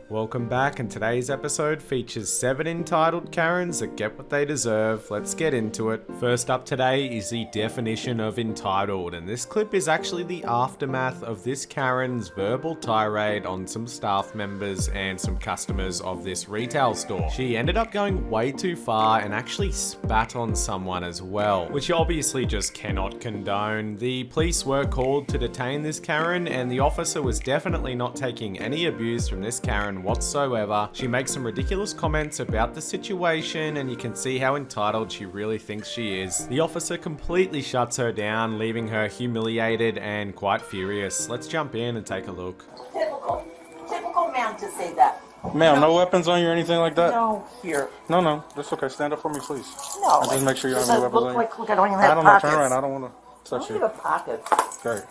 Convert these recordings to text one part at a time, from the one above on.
Welcome back, and today's episode features 7 entitled Karens that get what they deserve. Let's get into it. First up today is the definition of entitled, and this clip is actually the aftermath of this Karen's verbal tirade on some staff members and some customers of this retail store. She ended up going way too far and actually spat on someone as well, which you obviously just cannot condone. The police were called to detain this Karen, and the officer was definitely not taking any abuse from this Karen whatsoever. She makes some ridiculous comments about the situation, and you can see how entitled she really thinks she is. The officer completely shuts her down, leaving her humiliated and quite furious. Let's jump in and take a look. Typical man to say that. Ma'am, no weapons on you or anything like that? No, here. No, that's okay. Stand up for me, please. No. And just make sure you don't have any weapons on you. Look, I don't even have I don't know. pockets. Turn around. I don't want to touch I you. don't have a pocket. Okay.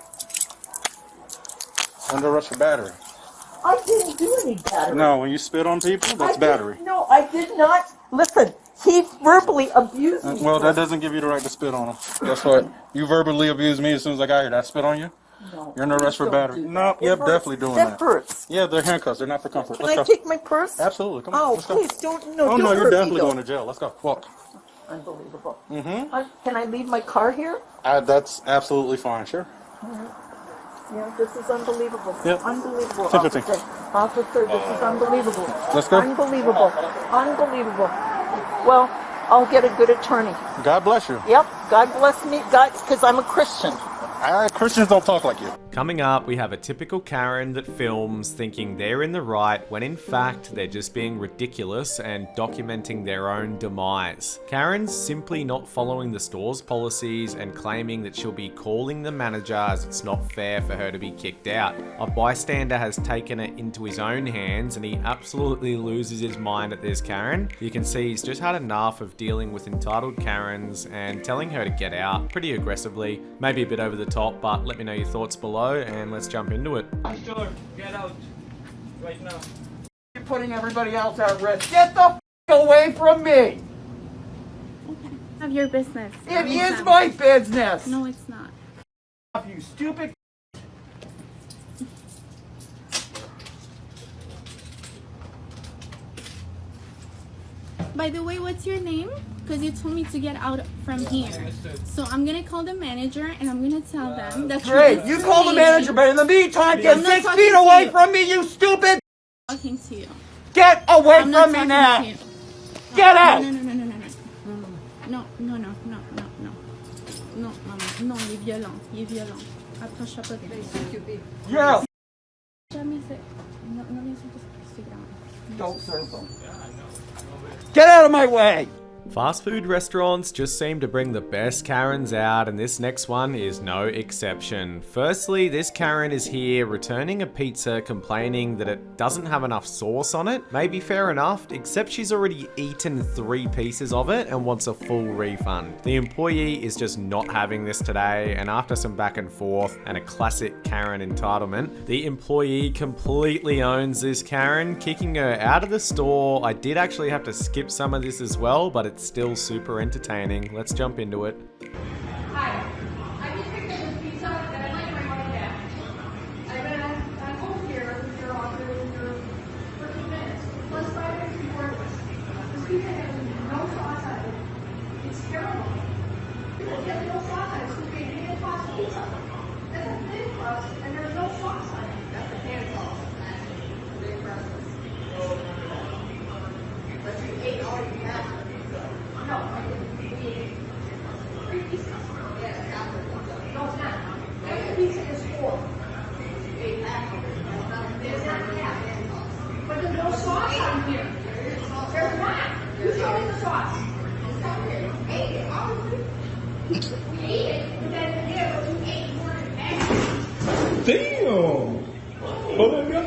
Under arrest for battery. I didn't do any battery. No, when you spit on people, that's battery. No, I did not. Listen, he verbally abused me. Well, that doesn't give you the right to spit on him. That's what. You verbally abused me as soon as I got here. Did I spit on you? No. You're under arrest for battery. No, yep, definitely doing that. That hurts. Yeah, they're handcuffs. They're not for comfort. Can Let's I go. take my purse? Absolutely. Come on. Oh, Let's go. please don't. No, Oh, no, don't you're hurt definitely me, though. going to jail. Let's go. Walk. Unbelievable. Mm-hmm. Can I leave my car here? That's absolutely fine. Sure. Yeah, this is unbelievable. Yep. Unbelievable. 10-15. Officer, this is unbelievable. Let's go. Unbelievable. Unbelievable. Well, I'll get a good attorney. God bless you. Yep. God bless me. God, because I'm a Christian. Christians don't talk like you. Coming up, we have a typical Karen that films thinking they're in the right when in fact they're just being ridiculous and documenting their own demise. Karen's simply not following the store's policies and claiming that she'll be calling the manager as it's not fair for her to be kicked out. A bystander has taken it into his own hands and he absolutely loses his mind at this Karen. You can see he's just had enough of dealing with entitled Karens and telling her to get out pretty aggressively, maybe a bit over the top, but let me know your thoughts below and let's jump into it. Sure, get out right now. You're putting everybody else at risk. Get the f away from me! Of your business. It is my business! No, it's not. You stupid. By the way, what's your name? Because you told me to get out from here. So I'm gonna call the manager and I'm gonna tell them that Great, you call the manager, but in the meantime, get I'm not 6 talking feet to away you. from me, you stupid! Talking to you. Get away I'm not from me talking now! to you. Get out! No, maman. Non, il est violent. Il est violent. Approche-toi pas de lui. Yeah. Jamais fait. Non, viens sur c'est grave. Don't serve them. Get out of my way! Fast food restaurants just seem to bring the best Karens out, and this next one is no exception. Firstly, this Karen is here returning a pizza complaining that it doesn't have enough sauce on it. Maybe fair enough, except she's already eaten 3 pieces of it and wants a full refund. The employee is just not having this today, and after some back and forth and a classic Karen entitlement, the employee completely owns this Karen, kicking her out of the store. I did actually have to skip some of this as well, but it's still super entertaining. Let's jump into it. Hi, I just picked up this pizza and I'd like my money back. I'm home here with your offer for 15 minutes, plus 5 minutes before this. This pizza has no sauce on it. It's terrible. It has no sauce on it. It's supposed to be a hand tossed pizza. That's a thin crust and there's no sauce on it. That's a hand toss. Big crust. But you ate all you had. No, I didn't. We ate 3 pieces. Yeah, it's half of it. No, it's not. Every pizza is 4. You ate half of it. It's not half. But there's no sauce on here. There's not. You show me the sauce. It's not here. You ate it. Obviously. We ate it, but then yeah, but you ate more than that. Damn! Oh my God!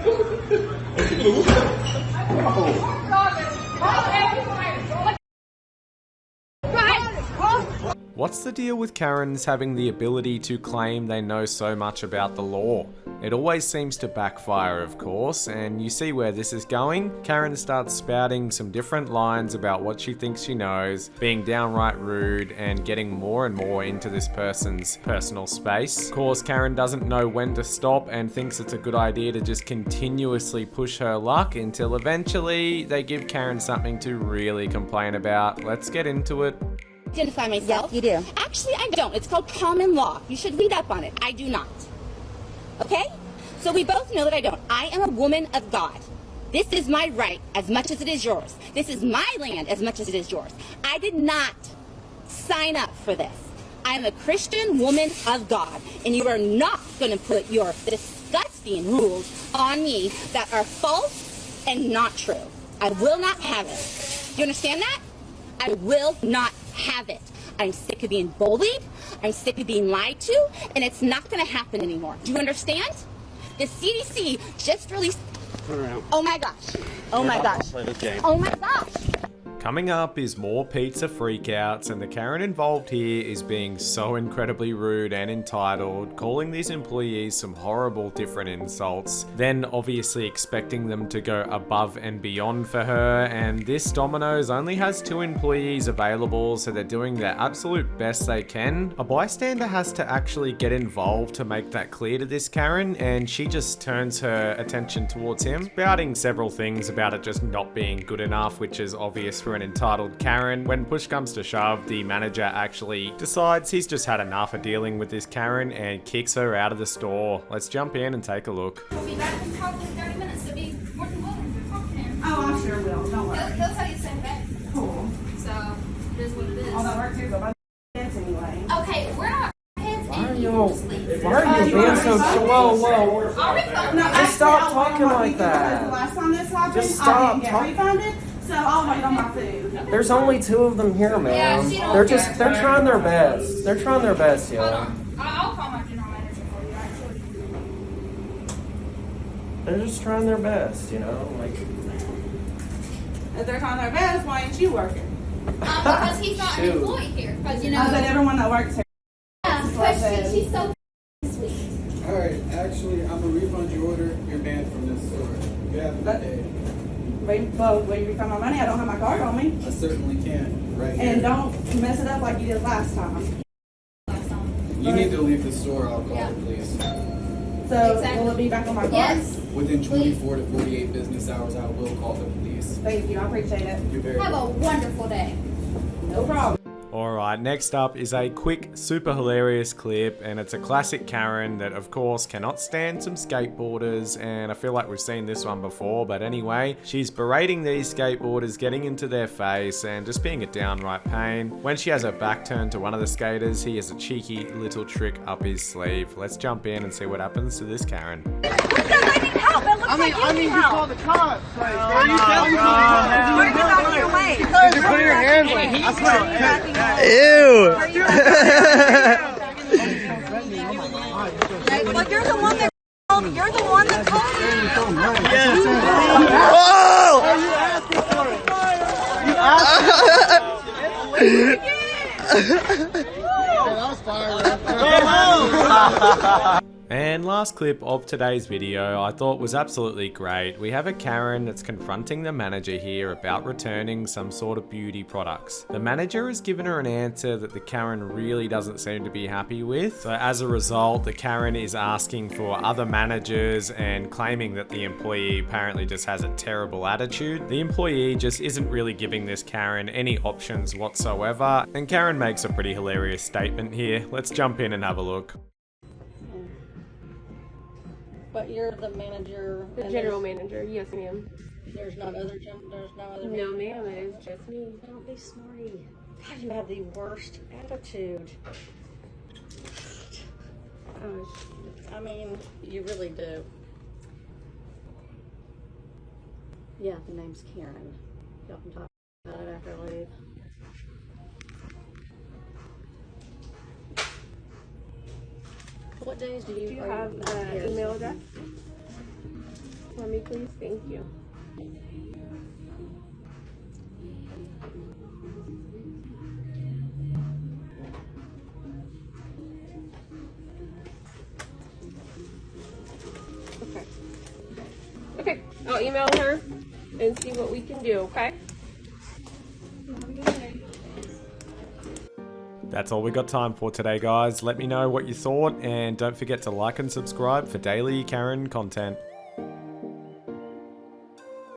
What's the deal with Karens having the ability to claim they know so much about the law? It always seems to backfire, of course, and you see where this is going. Karen starts spouting some different lines about what she thinks she knows, being downright rude, and getting more and more into this person's personal space. Of course, Karen doesn't know when to stop and thinks it's a good idea to just continuously push her luck until eventually they give Karen something to really complain about. Let's get into it. Identify myself. Yes, you do. Actually, I don't. It's called common law. You should read up on it. I do not. Okay? So we both know that I don't. I am a woman of God. This is my right as much as it is yours. This is my land as much as it is yours. I did not sign up for this. I am a Christian woman of God, and you are not going to put your disgusting rules on me that are false and not true. I will not have it. You understand that? I will not have it. I'm sick of being bullied. I'm sick of being lied to, and it's not going to happen anymore. Do you understand? The CDC just released. Oh my gosh. Oh my gosh. Oh my gosh. Coming up is more pizza freakouts, and the Karen involved here is being so incredibly rude and entitled, calling these employees some horrible different insults, then obviously expecting them to go above and beyond for her, and this Domino's only has 2 employees available, so they're doing their absolute best they can. A bystander has to actually get involved to make that clear to this Karen, and she just turns her attention towards him, spouting several things about it just not being good enough, which is obvious for an entitled Karen. When push comes to shove, the manager actually decides he's just had enough of dealing with this Karen and kicks her out of the store. Let's jump in and take a look. We'll be back in probably 30 minutes, so be more than welcome to talk to him. Oh, I sure will. Don't worry. He'll tell you the same thing. Cool. So, it is what it is. All that work too, but my dance anyway. Okay, we're not heads Why are and you leave. being so whoa? I'll refund No, you. Just stop talking I like that. The last time this happened, Just I stop didn't get talking. refunded, so I'll wait on my food. There's only 2 of them here, man. Yeah, she don't care. They're trying their best. They're trying their best, Hold yo. on. I'll call my general manager for you, actually. They're just trying their best, you know? Like, If they're trying their best, why ain't you working? Because he's not an Shoot. employee here. Because, you know, I said everyone that works here. because she's so sweet. Alright, actually, I'm gonna refund your order. You're banned from this store. You have a good day. Well, when you refund my money, I don't have my card on me. I certainly can, right here. And don't mess it up like you did last time. You need to leave the store. I'll call Yeah. the police. So Exactly. will it be back on my card? Yes. Within 24 to 48 business hours, I will call the police. Thank you. I appreciate it. You're very Have a welcome. wonderful day. No problem. Alright, next up is a quick, super hilarious clip, and it's a classic Karen that of course cannot stand some skateboarders, and I feel like we've seen this one before, but anyway, she's berating these skateboarders, getting into their face, and just being a downright pain. When she has her back turned to one of the skaters, he has a cheeky little trick up his sleeve. Let's jump in and see what happens to this Karen. I mean, you call the cops. Like, are you telling me? Did you put your hands like I swear. Ew. Well, you're the one that called me. You're the one that called me. Oh! And last clip of today's video I thought was absolutely great. We have a Karen that's confronting the manager here about returning some sort of beauty products. The manager has given her an answer that the Karen really doesn't seem to be happy with. So as a result, the Karen is asking for other managers and claiming that the employee apparently just has a terrible attitude. The employee just isn't really giving this Karen any options whatsoever. And Karen makes a pretty hilarious statement here. Let's jump in and have a look. But you're the manager. The general manager, yes ma'am. There's no other. There's no other. No ma'am, it is just me. Don't be smarty. God, you have the worst attitude. I mean, you really do. Yeah, the name's Karen. Y'all can talk about it after I leave. What days do you have an email address for me, please? Thank you. I'll email her and see what we can do, okay? That's all we got time for today, guys. Let me know what you thought, and don't forget to like and subscribe for daily Karen content.